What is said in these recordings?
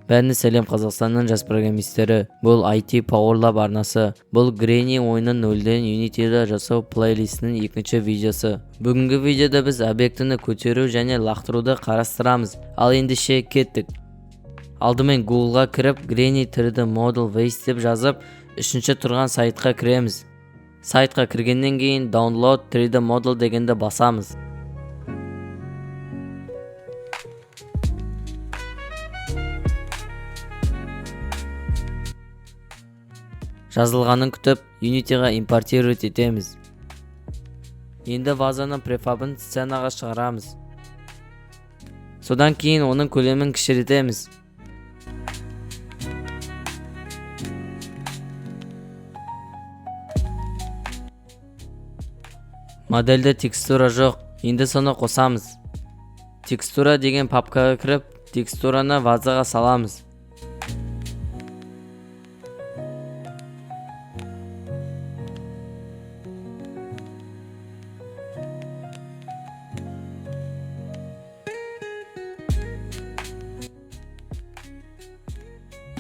Бәріне сәлем, Қазақстанның жас программистері. Бұл IT Powerlab арнасы. Бұл Granny ойынын нөлден Unity'да жасау плейлистінің екінші видеосы. Бүгінгі видеода біз объектіні көтеру және лақтыруды қарастырамыз. Ал ендеше кеттік. Алдымен Google'ға кіріп Granny 3D Model Waste деп жазып, үшінші тұрған сайтқа кіреміз. Сайтқа кіргеннен кейін Download 3D Model дегенді басамыз. Жазылғанын күтіп, Unity'ға импортировать етеміз. Енді вазаның префабын сценаға шығарамыз. Содан кейін оның көлемін кішіретеміз. Модельде текстура жоқ, енді соны қосамыз. Текстура деген папкаға кіріп, текстураны вазаға саламыз.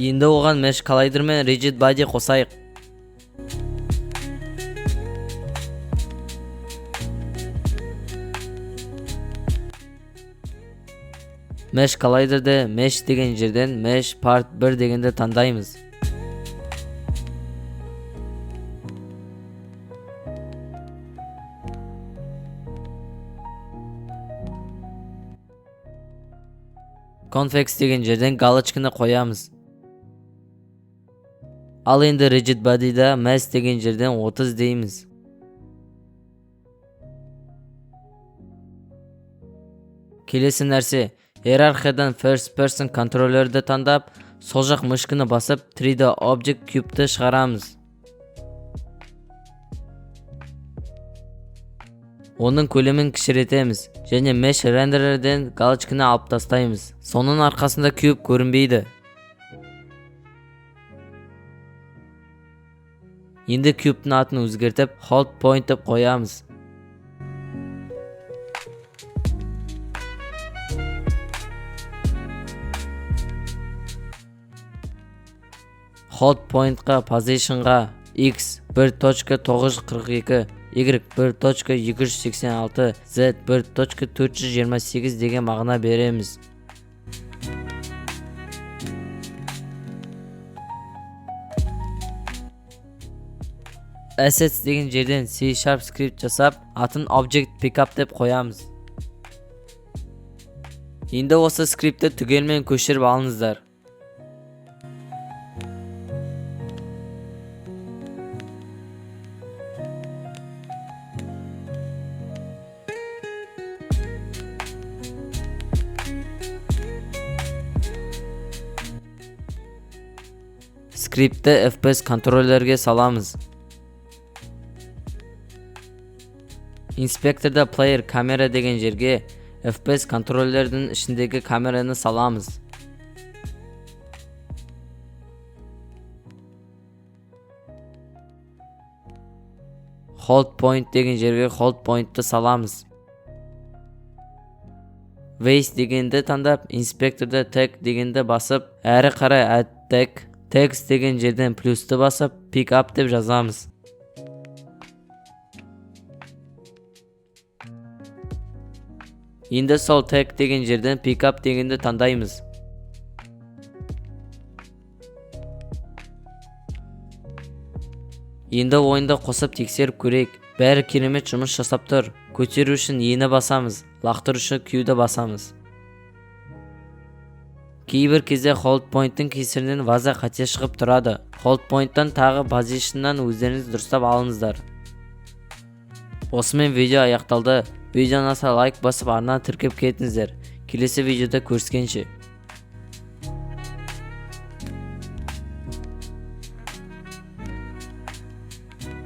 Енді оған Mesh Collider мен Rigid Body қосайық. Mesh Collider'de Mesh деген жерден Mesh Part 1 дегенді таңдаймыз. Convex деген жерден галочканы қоямыз. Ал енді Rigid Body'да Mesh деген жерден 30 дейміз. Келесі нәрсе, иерархиядан First Person контроллерді таңдап, сол жақ мышканы басып 3D Object Cube'ді шығарамыз. Оның көлемін кішіретеміз және Mesh Renderer'ден галочканы алып тастаймыз. Соның арқасында куб көрінбейді. Енді кубтың атын өзгертіп, Hold Point деп қоямыз. Hold Point-ға Position-ға X 1.942, Y 1.286, Z 1.428 деген мағына береміз. Assets деген жерден C# скрипт жасап, атын Object Pickup деп қоямыз. Енді осы скриптті түгелмен көшіріп алыңыздар. Скриптті FPS контроллерге саламыз. Инспекторда Player камера деген жерге FPS контроллердің ішіндегі камераны саламыз. Hold Point деген жерге Hold Point-ті саламыз. Waste дегенді таңдап, инспекторда Tag дегенді басып, әрі қарай Add Tag, Text деген жерден плюсті басып, Pick Up деп жазамыз. Енді сол Tag деген жерден Pick Up дегенді таңдаймыз. Енді ойында қосып тексеріп көрейік. Бәрі керемет жұмыс жасап тұр. Көтеру үшін ені басамыз, лақтыру үшін Q-ді басамыз. Кейбір кезде Hold Point-тың кесірінен ваза қате шығып тұрады. Hold Point-тан тағы Position-нан өздеріңіз дұрыстап алыңыздар. Осымен видео аяқталды. Видеоны аса лайк басып арнаны тіркеп кетіңіздер. Келесі видеода көріскенше.